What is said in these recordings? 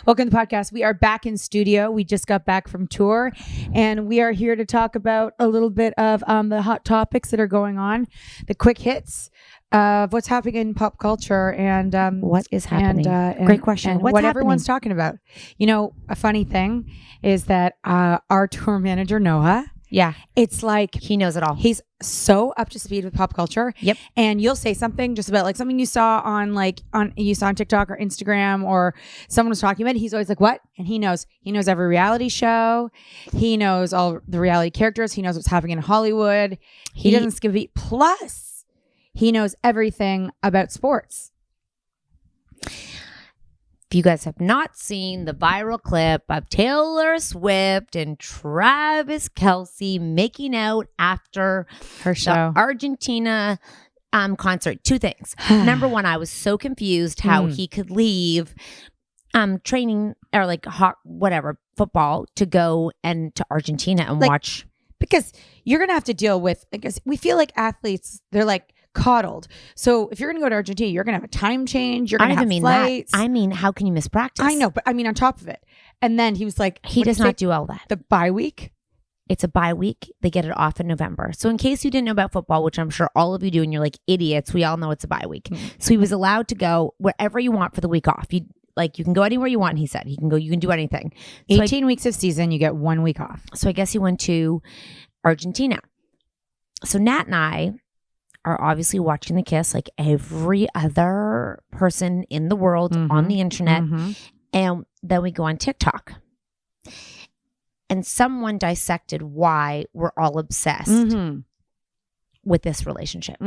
Welcome to the podcast. We are back in studio. We just got back from tour, and we are here to talk about a little bit of the hot topics that are going on, the quick hits of what's happening in pop culture and what is happening. Great question. And what's what happening? Everyone's talking about. You know, a funny thing is that our tour manager Noah. Yeah. It's like he knows it all. He's so up to speed with pop culture. Yep. And you'll say something just about like something you saw on TikTok or Instagram or someone was talking about it. He's always like, what? And he knows every reality show. He knows all the reality characters. He knows what's happening in Hollywood. He doesn't skip a beat. Plus, he knows everything about sports. If you guys have not seen the viral clip of Taylor Swift and Travis Kelce making out after her show, the Argentina concert, two things. Number one, I was so confused how he could leave training or like football to go and to Argentina and watch. Because you're going to have to deal with, because we feel like athletes, they're like coddled. So if you're going to go to Argentina, you're going to have a time change. You're going to have flights. I mean, how can you miss practice? I know, but I mean, on top of it. And then he was like, he does not do all that. The bye week? It's a bye week. They get it off in November. So in case you didn't know about football, which I'm sure all of you do, and you're like idiots, we all know it's a bye week. So he was allowed to go wherever you want for the week off. You can go anywhere you want. He said you can do anything. So 18 weeks of season, you get 1 week off. So I guess he went to Argentina. So Nat and I are obviously watching the kiss like every other person in the world on the internet. And then we go on TikTok. And someone dissected why we're all obsessed with this relationship.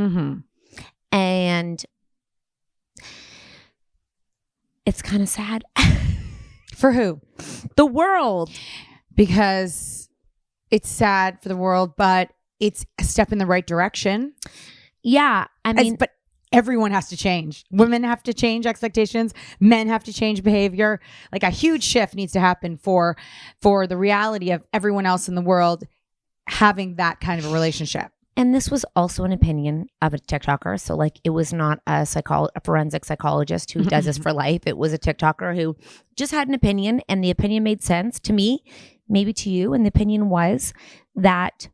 And it's kind of sad. For who? The world. Because it's sad for the world, but it's a step in the right direction. Yeah. I mean, but everyone has to change. Women have to change expectations. Men have to change behavior. Like a huge shift needs to happen for the reality of everyone else in the world having that kind of a relationship. And this was also an opinion of a TikToker. So like it was not a forensic psychologist who does this for life. It was a TikToker who just had an opinion, and the opinion made sense to me, maybe to you. And the opinion was that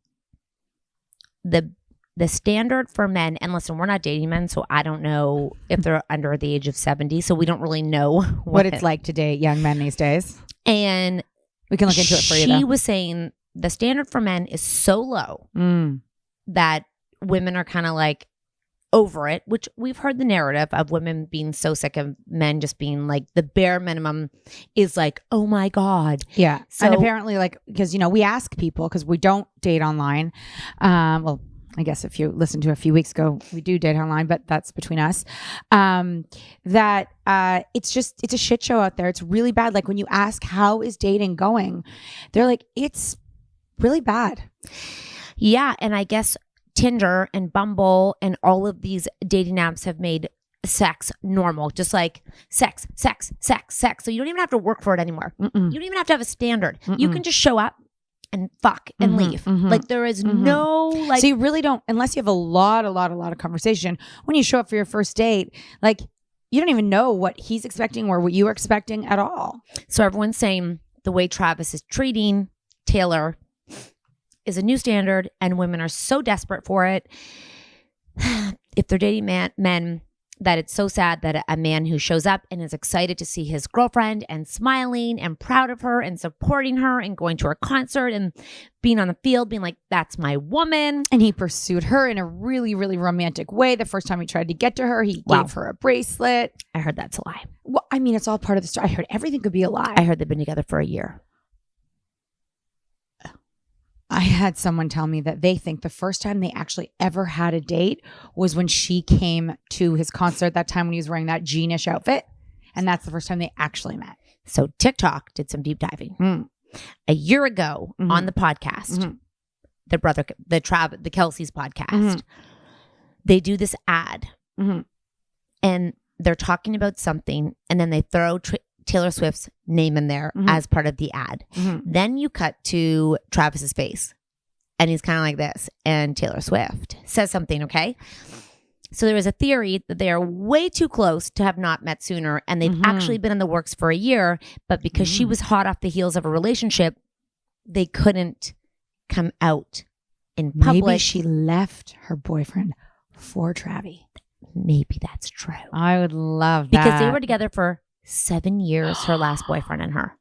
the standard for men, and listen, we're not dating men, so I don't know if they're under the age of 70, so we don't really know what it's like to date young men these days. And we can look into it for you, though. She was saying the standard for men is so low that women are kind of like over it, which we've heard the narrative of women being so sick of men just being like the bare minimum is like, oh my God. Yeah. So, and apparently because, we ask people because we don't date online. Well, I guess if you listened to a few weeks ago, we do date online, but that's between us. That it's a shit show out there. It's really bad. Like when you ask, how is dating going? They're like, it's really bad. Yeah. And I guess Tinder and Bumble and all of these dating apps have made sex normal, just like sex. So you don't even have to work for it anymore. You don't even have to have a standard. You can just show up and fuck and leave. Like there is no So you really don't, unless you have a lot of conversation. When you show up for your first date, like you don't even know what he's expecting or what you are expecting at all. So everyone's saying the way Travis is treating Taylor is a new standard, and women are so desperate for it. If they're dating men, that it's so sad that a man who shows up and is excited to see his girlfriend and smiling and proud of her and supporting her and going to her concert and being on the field, being like, that's my woman. And he pursued her in a really, really romantic way. The first time he tried to get to her, he gave her a bracelet. I heard that's a lie. Well, I mean, it's all part of the story. I heard everything could be a lie. I heard they've been together for a year. I had someone tell me that they think the first time they actually ever had a date was when she came to his concert that time when he was wearing that jeanish outfit. And that's the first time they actually met. So TikTok did some deep diving. A year ago on the podcast, the Kelce's podcast, they do this ad and they're talking about something, and then they throw Taylor Swift's name in there as part of the ad. Then you cut to Travis's face and he's kind of like this, and Taylor Swift says something, okay? So there is a theory that they are way too close to have not met sooner, and they've actually been in the works for a year, but because she was hot off the heels of a relationship, they couldn't come out in public. Maybe she left her boyfriend for Travi. Maybe that's true. I would love that. Because they were together for 7 years, her last boyfriend and her.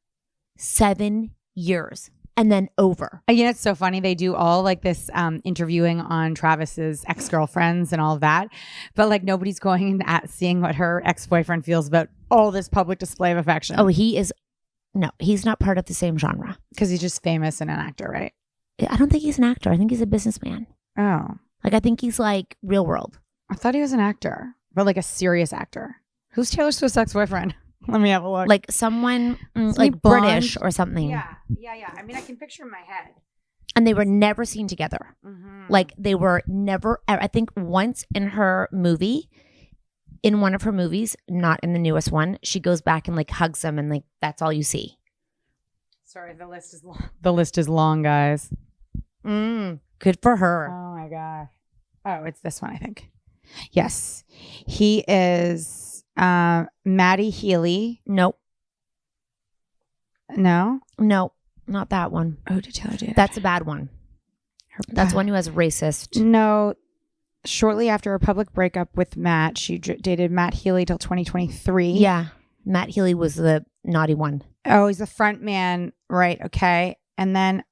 7 years. And then over. You know, it's so funny. They do all like this interviewing on Travis's ex-girlfriends and all of that. But like nobody's going and seeing what her ex-boyfriend feels about all this public display of affection. Oh, he's not part of the same genre. Because he's just famous and an actor, right? I don't think he's an actor. I think he's a businessman. Oh. Like, I think he's like real world. I thought he was an actor, but like a serious actor. Who's Taylor Swift's ex-boyfriend? Let me have a look. Like someone like blonde? British or something. Yeah. I mean, I can picture in my head. And they were never seen together. Like they were never, I think once in her movie, in one of her movies, not in the newest one, she goes back and like hugs him and like that's all you see. Sorry, the list is long. The list is long, guys. Good for her. Oh my gosh. Oh, it's this one, I think. Yes. He is Maddie Healy. Nope. No? No, not that one. Oh, did Taylor do that? That's a bad one. That's one who has racist. No. Shortly after her public breakup with Matt, she dated Matt Healy till 2023. Yeah. Matt Healy was the naughty one. Oh, he's the front man. Right. Okay. And then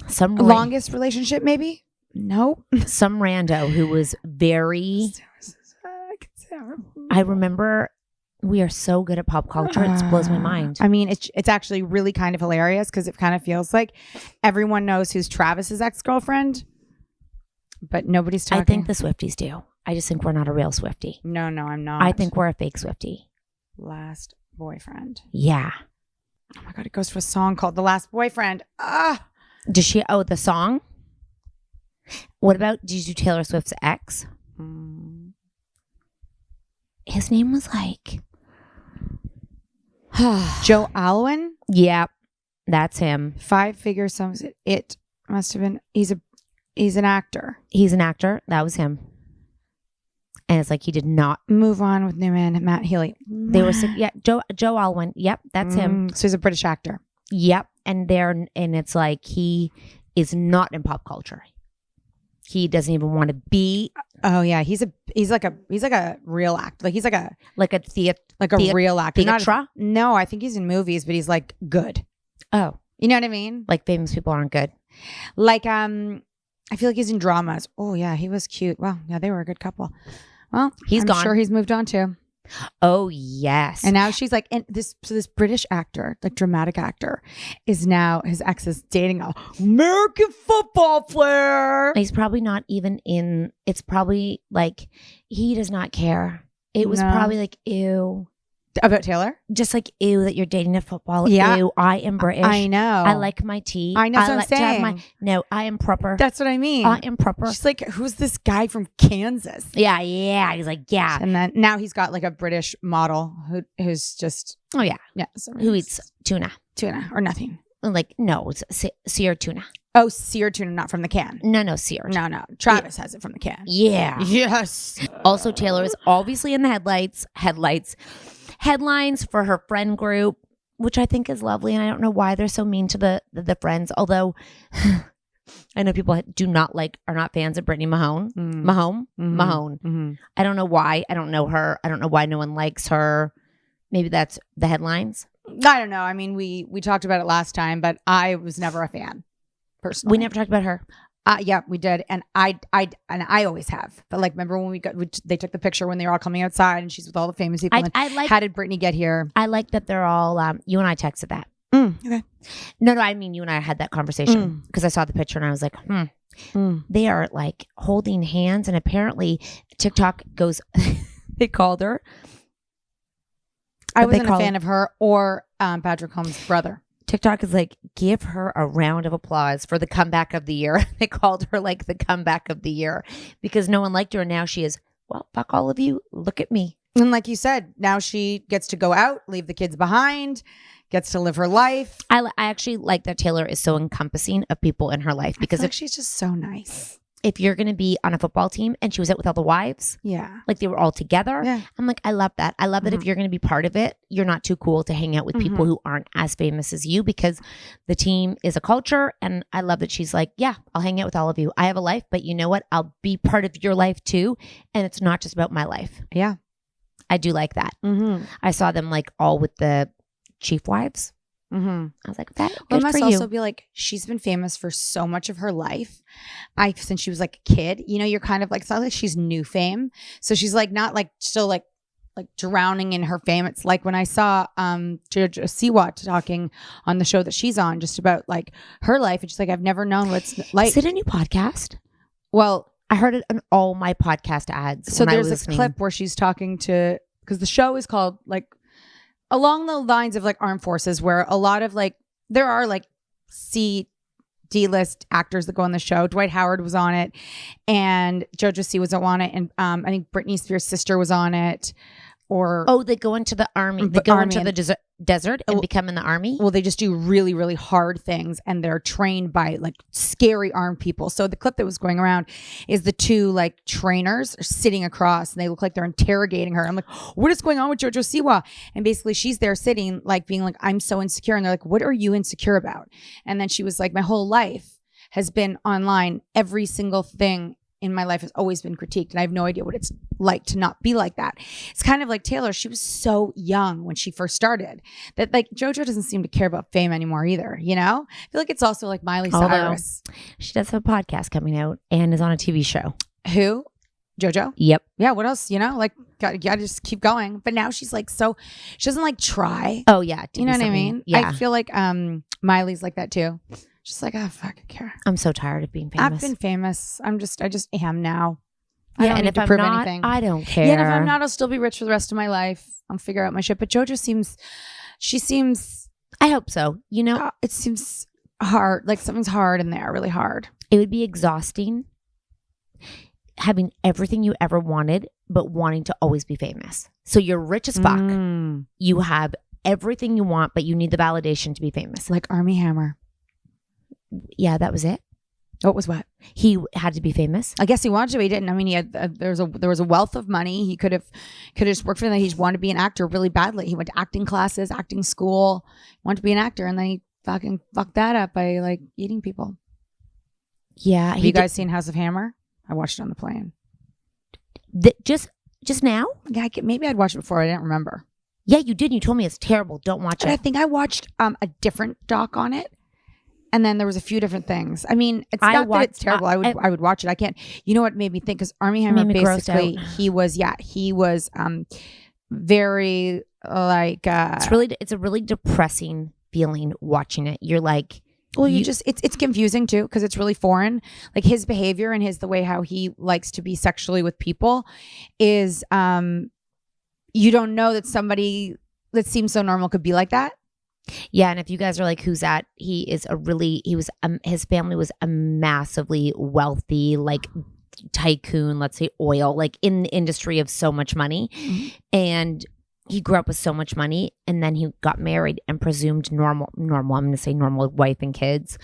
some longest relationship, maybe? No. Some rando who was very... I remember we are so good at pop culture. It blows my mind. I mean, it's actually really kind of hilarious because it kind of feels like everyone knows who's Travis's ex-girlfriend, but nobody's talking. I think the Swifties do. I just think we're not a real Swiftie. No, I'm not. I think we're a fake Swiftie. Last boyfriend. Yeah. Oh my God, it goes to a song called The Last Boyfriend. Does she? Oh, the song? What about, did you do Taylor Swift's ex? His name was like Joe Alwyn. Yeah, that's him. 5-figure sums. It must have been. He's an actor. He's an actor. That was him. And it's like he did not move on with new man Matt Healy. They were Joe Alwyn. Yep, that's him. So he's a British actor. Yep, and it's like he is not in pop culture. He doesn't even want to be. Oh yeah, he's like a real actor. Like he's like a real actor. No, I think he's in movies, but he's like good. Oh, you know what I mean? Like famous people aren't good. Like I feel like he's in dramas. Oh yeah, he was cute. Well, yeah, they were a good couple. Well, I'm gone. Sure, he's moved on too. Oh yes. And now she's like, and this British actor, like dramatic actor, is now his ex is dating a American football player. He's probably not even in. It's probably like he does not care. It was probably like ew. About Taylor? Just like ew that you're dating a football. Yeah. Ew, I am British. I know. I like my tea. I know what I'm saying. No, I am proper. That's what I mean. I am proper. She's like, who's this guy from Kansas? Yeah. He's like, yeah. And then now he's got like a British model who's just yeah. Who eats tuna or nothing. Like no, it's seared tuna. Oh, seared tuna, not from the can. No, seared. No. Travis has it from the can. Yeah. Yes. Also, Taylor is obviously in the headlines for her friend group, which I think is lovely. And I don't know why they're so mean to the friends. Although I know people are not fans of Brittany Mahone. Mahone. Mm-hmm. I don't know why. I don't know her. I don't know why no one likes her. Maybe that's the headlines. I don't know. I mean, we talked about it last time, but I was never a fan. Personally, we never talked about her. Yeah, we did, and I always have. But like, remember when they took the picture when they were all coming outside, and she's with all the famous people. How did Brittany get here? I like that they're all. You and I texted that. Okay. No, I mean you and I had that conversation because I saw the picture and I was like, They are like holding hands, and apparently TikTok goes. They called her. I wasn't a fan of her or Patrick Holmes' brother. TikTok is like, give her a round of applause for the comeback of the year. They called her like the comeback of the year because no one liked her. And now she is, well, fuck all of you. Look at me. And like you said, now she gets to go out, leave the kids behind, gets to live her life. I actually like that Taylor is so encompassing of people in her life because she's just so nice. if you're going to be on a football team, and she was out with all the wives, like they were all together. Yeah. I'm like, I love that. I love that if you're going to be part of it, you're not too cool to hang out with people who aren't as famous as you, because the team is a culture. And I love that she's like, yeah, I'll hang out with all of you. I have a life, but you know what? I'll be part of your life too. And it's not just about my life. Yeah. I do like that. I saw them like all with the chief wives. I was like, that well, it must also be like, she's been famous for so much of her life. Since she was like a kid, you know, you're kind of like, it's not like she's new fame. So she's like, not like still like drowning in her fame. It's like when I saw JoJo Siwa talking on the show that she's on, just about like her life. And she's like, I've never known what's like. Is it a new podcast? Well, I heard it on all my podcast ads. So there's a clip where she's talking to, because the show is called like, along the lines of like Armed Forces, where a lot of like, there are like D-list actors that go on the show. Dwight Howard was on it, and JoJo C was on it, and I think Britney Spears' sister was on it. Or they go into the army. They go into the desert and become in the army. Well, they just do really, really hard things, and they're trained by like scary armed people. So the clip that was going around is the two like trainers are sitting across, and they look like they're interrogating her. I'm like, what is going on with JoJo Siwa? And basically, she's there sitting like being like, I'm so insecure, and they're like, what are you insecure about? And then she was like, my whole life has been online. Every single thing in my life has always been critiqued, and I have no idea what it's like to not be like that. It's kind of like Taylor. She was so young when she first started that like JoJo doesn't seem to care about fame anymore either. You know, I feel like it's also like Miley Cyrus. She does have a podcast coming out and is on a TV show. Who? JoJo? Yep. Yeah. What else? You know, like gotta just keep going. But now she's like, so she doesn't like try. Oh yeah. You know what I mean? Yeah. I feel like Miley's like that too. Just like, oh, fucking care. I'm so tired of being famous. I've been famous. I just am now. I don't need to prove anything. I don't care. Yeah, and if I'm not, I'll still be rich for the rest of my life. I'll figure out my shit. But JoJo seems. I hope so. You know, it seems hard. Like something's hard in there, really hard. It would be exhausting having everything you ever wanted, but wanting to always be famous. So you're rich as fuck. You have everything you want, but you need the validation to be famous. Like Armie Hammer. Yeah, that was it. What was what? He had to be famous. I guess he wanted to. He didn't. I mean, he had there was a wealth of money. He could have just worked for them. He just wanted to be an actor really badly. He went to acting classes, acting school, wanted to be an actor, and then he fucking fucked that up by like eating people. Yeah, have you guys seen House of Hammer? I watched it on the plane. Just now? Yeah, maybe I'd watched it before. I didn't remember. Yeah, you did. You told me it's terrible. Don't watch it. I think I watched a different doc on it. And then there was a few different things. I mean, it's not that it's terrible. I would watch it. I can't. You know what made me think? Because Armie Hammer basically he was very like. It's a really depressing feeling watching it. You're like, well, it's confusing too because it's really foreign. Like his behavior and the way how he likes to be sexually with people is you don't know that somebody that seems so normal could be like that. Yeah, and if you guys are like, who's that? His family was a massively wealthy, like tycoon, let's say oil, like in the industry of so much money. And he grew up with so much money, and then he got married and presumed normal, I'm going to say normal wife and kids,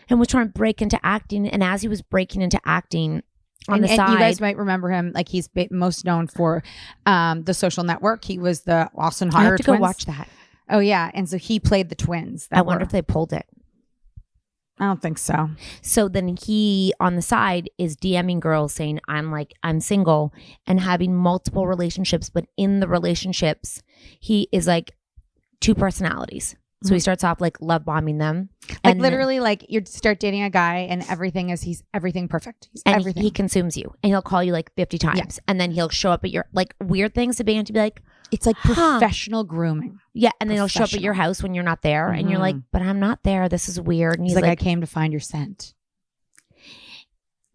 and was trying to break into acting. And as he was breaking into acting on the side, you guys might remember him, like he's most known for The Social Network. He was the Austin Hire I have to twins. go watch that. Oh, yeah. And so he played the twins. I wonder if they pulled it. I don't think so. So then he, on the side, is DMing girls saying, I'm single and having multiple relationships. But in the relationships, he is like two personalities. So he starts off like love bombing them. Like literally like you start dating a guy and he's everything perfect. He's everything. He consumes you and he'll call you like 50 times. Yeah. And then he'll show up at your like weird things to be like, it's like professional grooming. Yeah. And then he'll show up at your house when you're not there. And you're like, but I'm not there. This is weird. And he's like, I came to find your scent.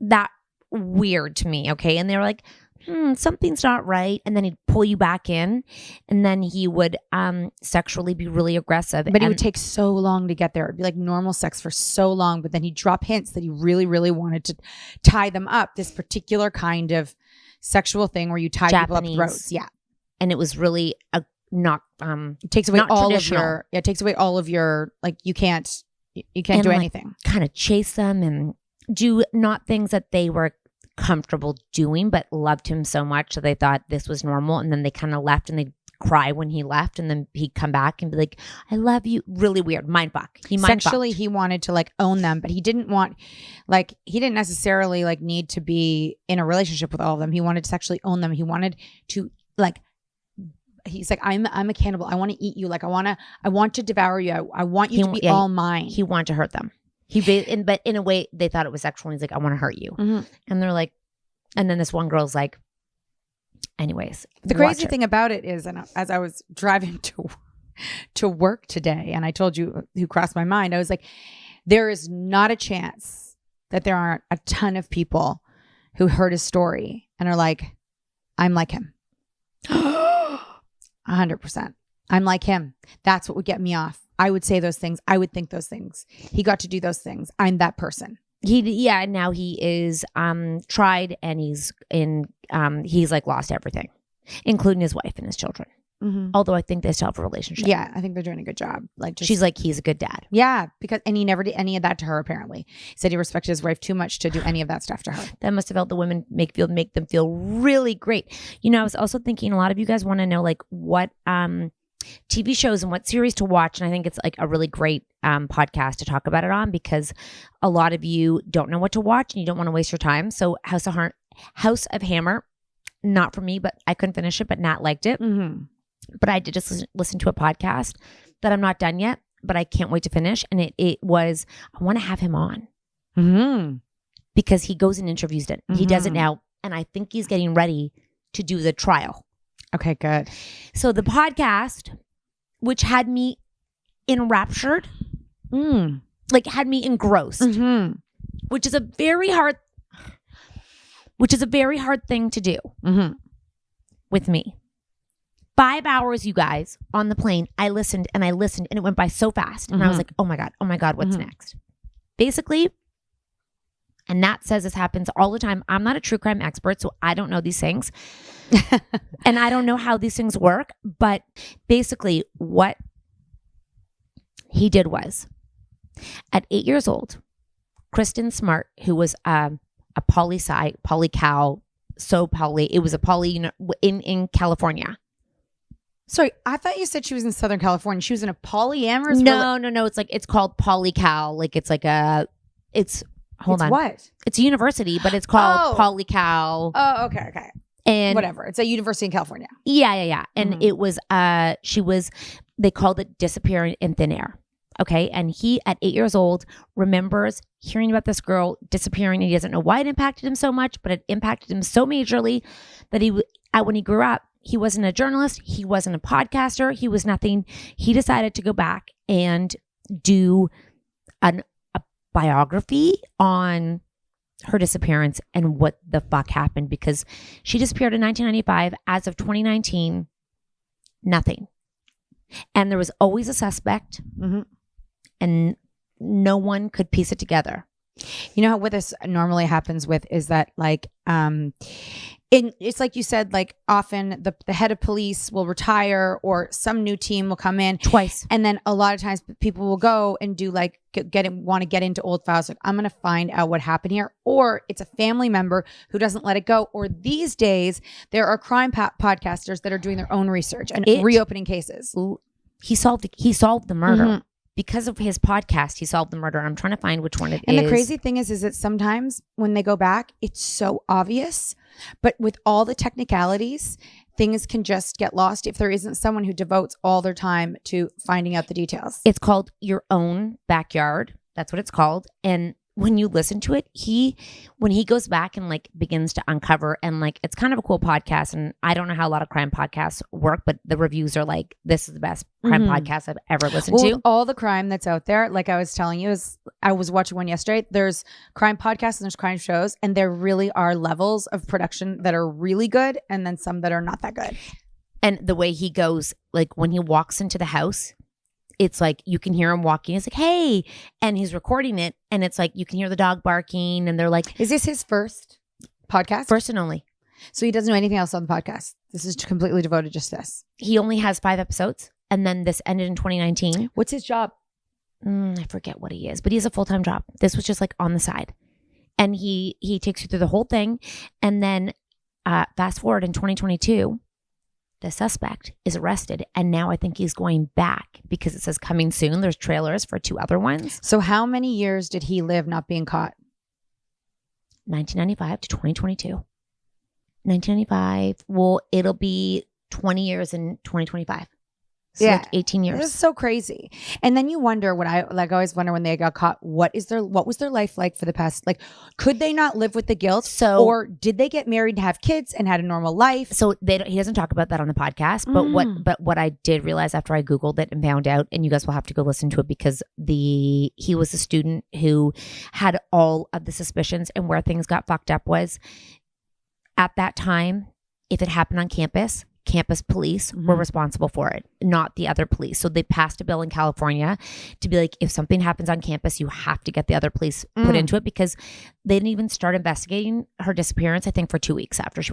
That weird to me. Okay. And they were like, something's not right. And then he'd pull you back in, and then he would sexually be really aggressive. But it would take so long to get there. It'd be like normal sex for so long, but then he'd drop hints that he really, really wanted to tie them up. This particular kind of sexual thing where you tie people up throats. Yeah. And it was really it takes away all of your like you can't do anything. Kind of chase them and do not things that they were comfortable doing, but loved him so much that they thought this was normal. And then they kind of left and they'd cry when he left. And then he'd come back and be like, I love you. Really weird. Mind fuck. Sexually, he wanted to like own them, but he didn't want, like, he didn't necessarily like need to be in a relationship with all of them. He wanted to sexually own them. He wanted to like, he's like, I'm a cannibal. I want to eat you. Like, I want to devour you. I want you to be all mine. He wanted to hurt them. But in a way, they thought it was sexual. He's like, I want to hurt you. And they're like, and then this one girl's like, anyways. The crazy thing about it is, and as I was driving to work today, and I told you who crossed my mind, I was like, there is not a chance that there aren't a ton of people who heard his story and are like, I'm like him. 100%. I'm like him. That's what would get me off. I would say those things. I would think those things. He got to do those things. I'm that person. Now he is tried and he's like lost everything, including his wife and his children. Although I think they still have a relationship. Yeah, I think they're doing a good job. Like, she's like, he's a good dad. Yeah, and he never did any of that to her. Apparently, he said he respected his wife too much to do any of that stuff to her. That must have helped the women make them feel really great. You know, I was also thinking a lot of you guys want to know like what TV shows and what series to watch, and I think it's like a really great podcast to talk about it on, because a lot of you don't know what to watch and you don't want to waste your time. So House of Hammer, not for me, but I couldn't finish it, but Nat liked it. But I did just listen to a podcast that I'm not done yet, but I can't wait to finish. And it was, I want to have him on because he goes and interviews it. He does it now, and I think he's getting ready to do the trial. Okay, good. So the podcast, which had me enraptured, like had me engrossed, which is a very hard thing to do with me. 5 hours, you guys, on the plane. I listened and it went by so fast. And I was like, oh my God, what's next? Basically, and Nat says this happens all the time. I'm not a true crime expert, so I don't know these things. And I don't know how these things work. But basically, what he did was, at 8 years old, Kristen Smart, who was a poly-cal, it was a poly in California. Sorry, I thought you said she was in Southern California. She was in a polyamorous. No. It's called poly-cal. Like hold on. What? It's a university, but it's called poly-cal. Oh, okay. And whatever. It's a university in California. Yeah. And it was they called it disappearing in thin air. Okay. And he, at 8 years old, remembers hearing about this girl disappearing, and he doesn't know why it impacted him so much, but it impacted him so majorly that when he grew up, he wasn't a journalist. He wasn't a podcaster. He was nothing. He decided to go back and do a biography on her disappearance and what the fuck happened, because she disappeared in 1995. As of 2019, nothing. And there was always a suspect, and no one could piece it together. You know what this normally happens with is that like it's like you said, like often the head of police will retire or some new team will come in twice, and then a lot of times people will go and do like want to get into old files, like I'm going to find out what happened here, or it's a family member who doesn't let it go, or these days there are crime podcasters that are doing their own research and reopening cases. He solved the murder. Because of his podcast, he solved the murder. I'm trying to find which one it is. And the crazy thing is that sometimes when they go back, it's so obvious. But with all the technicalities, things can just get lost if there isn't someone who devotes all their time to finding out the details. It's called Your Own Backyard. That's what it's called. And when you listen to it, when he goes back and like begins to uncover, and like it's kind of a cool podcast, and I don't know how a lot of crime podcasts work, but the reviews are like, this is the best crime podcast I've ever listened to. All the crime that's out there, like I was telling you, I was watching one yesterday. There's crime podcasts and there's crime shows, and there really are levels of production that are really good and then some that are not that good. And the way he goes, like when he walks into the house, it's like you can hear him walking. It's like, hey, and he's recording it, and it's like you can hear the dog barking, and they're like, is this his first podcast? First and only. So he doesn't know anything else on the podcast. This is completely devoted to just this. He only has 5 episodes, and then this ended in 2019. What's his job? I forget what he is, but he has a full-time job. This was just like on the side. And he takes you through the whole thing. And then fast forward in 2022, the suspect is arrested. And now I think he's going back because it says coming soon. There's trailers for 2 other ones. So how many years did he live not being caught? 1995 to 2022. 1995. Well, it'll be 20 years in 2025. So Yeah. like 18 years. This is so crazy. And then you wonder what I always wonder when they got caught, what was their life like for the past, like, could they not live with the guilt? So, or did they get married and have kids and had a normal life? So he doesn't talk about that on the podcast, but what I did realize after I Googled it and found out, and you guys will have to go listen to it because he was a student who had all of the suspicions, and where things got fucked up was at that time, if it happened on campus police were responsible for it, not the other police. So they passed a bill in California to be like, if something happens on campus, you have to get the other police put into it, because they didn't even start investigating her disappearance, I think, for 2 weeks after she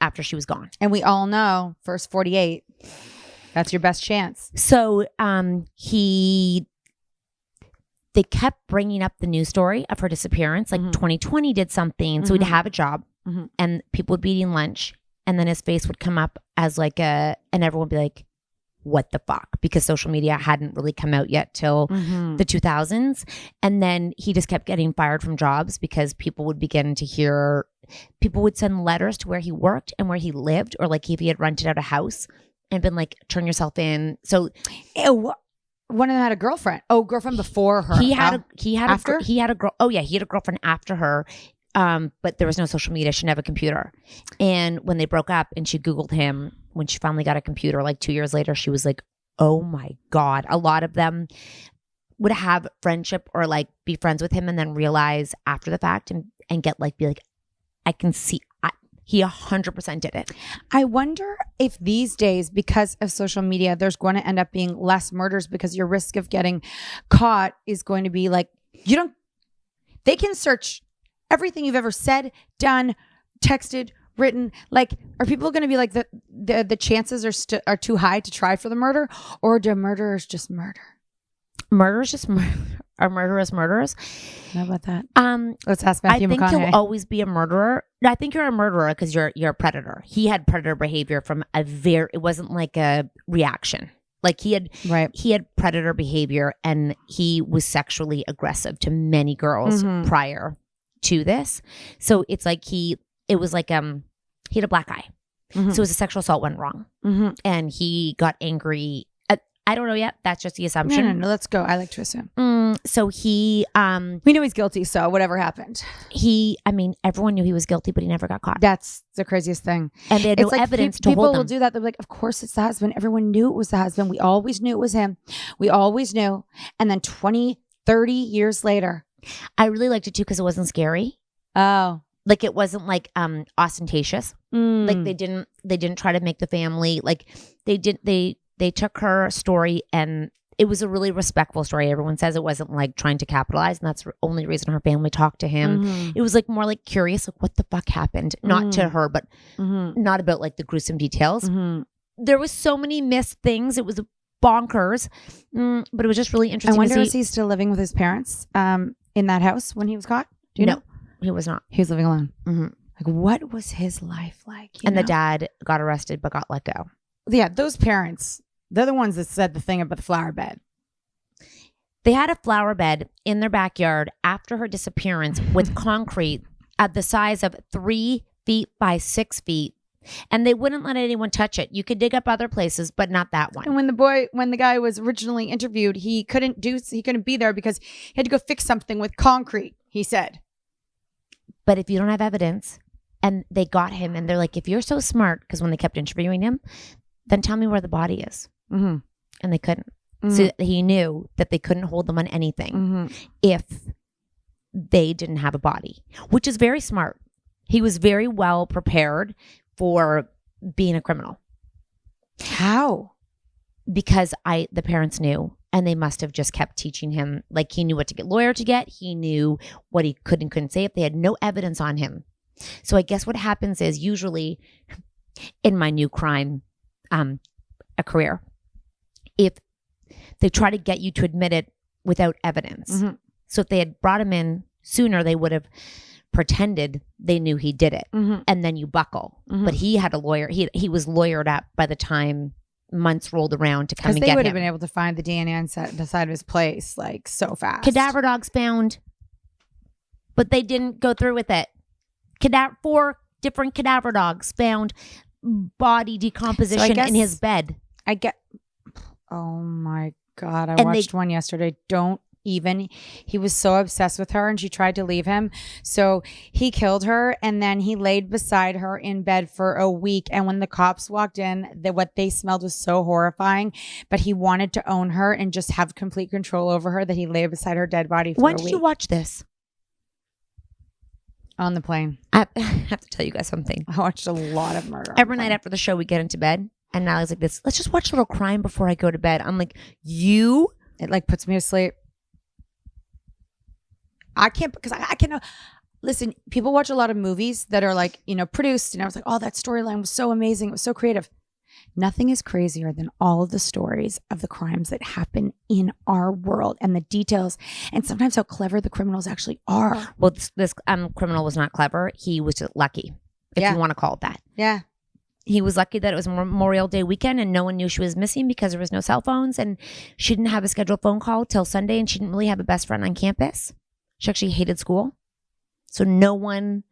after she was gone. And we all know first 48, that's your best chance. So they kept bringing up the news story of her disappearance. Like 2020 did something. So he'd have a job and people would be eating lunch. And then his face would come up as like and everyone would be like, what the fuck? Because social media hadn't really come out yet till the 2000s. And then he just kept getting fired from jobs because people would begin to hear, people would send letters to where he worked and where he lived, or like if he had rented out a house and been like, turn yourself in. So One of them had a girlfriend. Oh, girlfriend before her. he had a girl. Oh yeah, he had a girlfriend after her. But there was no social media. She didn't have a computer. And when they broke up and she Googled him, when she finally got a computer, like 2 years later, she was like, oh my God. A lot of them would have friendship or like be friends with him and then realize after the fact and get like, be like, I can see he 100% did it. I wonder if these days, because of social media, there's going to end up being less murders because your risk of getting caught is going to be like, they can search everything you've ever said, done, texted, written. Like, are people going to be like the chances are too high to try for the murder, or do murderers just murder? Murderers just are murderers murderers. How about that? Let's ask Matthew McConaughey. I think you'll always be a murderer. I think you're a murderer because you're a predator. He had predator behavior from it wasn't like a reaction. Like he had predator behavior, and he was sexually aggressive to many girls prior to this. So it's like he had a black eye. So it was a sexual assault went wrong. And he got angry. I don't know yet. That's just the assumption. No, let's go. I like to assume. So we know he's guilty. So whatever happened, everyone knew he was guilty, but he never got caught. That's the craziest thing. And they had no evidence to hold him. People will do that. They're like, of course it's the husband. Everyone knew it was the husband. We always knew it was him. We always knew. And then 20, 30 years later, I really liked it too because it wasn't scary. Oh, like it wasn't like ostentatious. Like they didn't try to make the family like they took her story, and it was a really respectful story. Everyone says it wasn't like trying to capitalize, and that's the only reason her family talked to him. It was like more like curious, like what the fuck happened, not to her, but not about like the gruesome details. There was so many missed things. It was bonkers, but it was just really interesting. I wonder, is he still living with his parents in that house when he was caught? Do you know? He was not. He was living alone. Like, what was his life like? And the dad got arrested but got let go. Yeah, those parents, they're the ones that said the thing about the flower bed. They had a flower bed in their backyard after her disappearance with concrete at the size of 3 feet by 6 feet. And they wouldn't let anyone touch it. You could dig up other places, but not that one. And when the guy was originally interviewed, he couldn't be there because he had to go fix something with concrete, he said. But if you don't have evidence, and they got him, and they're like, if you're so smart, because when they kept interviewing him, then tell me where the body is. And they couldn't. So he knew that they couldn't hold them on anything if they didn't have a body, which is very smart. He was very well prepared for being a criminal. How? Because the parents knew, and they must have just kept teaching him. Like he knew what to get lawyer to get. He knew what he could and couldn't say if they had no evidence on him. So I guess what happens is usually in my new crime a career, if they try to get you to admit it without evidence. So if they had brought him in sooner, they would have pretended they knew he did it, and then you buckle. But he had a lawyer. He was lawyered up by the time months rolled around to come and get him. Because they would have been able to find the DNA on the side of his place like so fast. Cadaver dogs found, but they didn't go through with it. 4 different cadaver dogs found body decomposition in his bed. Oh my God. I watched one yesterday. He was so obsessed with her and she tried to leave him. So he killed her and then he laid beside her in bed for a week. And when the cops walked in, what they smelled was so horrifying, but he wanted to own her and just have complete control over her that he lay beside her dead body for a week. When did you watch this? On the plane. I have to tell you guys something. I watched a lot of murder. Every night after the show, we get into bed and Natalie's like this, let's just watch a little crime before I go to bed. I'm like, it like puts me to sleep. I can't, because I cannot listen. People watch a lot of movies that are like, produced, and I was like, oh, that storyline was so amazing. It was so creative. Nothing is crazier than all of the stories of the crimes that happen in our world and the details, and sometimes how clever the criminals actually are. Well, this criminal was not clever. He was just lucky, if you want to call it that. Yeah. He was lucky that it was Memorial Day weekend and no one knew she was missing because there was no cell phones, and she didn't have a scheduled phone call till Sunday, and she didn't really have a best friend on campus. She actually hated school. So no one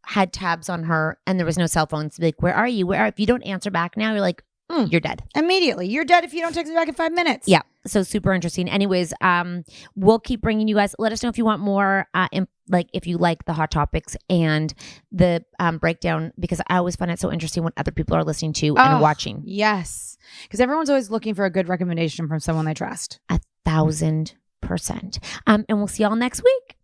had tabs on her and there was no cell phones to be like, where are you? If you don't answer back now, you're like, you're dead. Immediately. You're dead if you don't text me back in 5 minutes. Yeah. So super interesting. Anyways, we'll keep bringing you guys. Let us know if you want more, if you like the hot topics and the breakdown, because I always find it so interesting when other people are listening to and watching. Yes. Because everyone's always looking for a good recommendation from someone they trust. 1,000%. And we'll see y'all next week.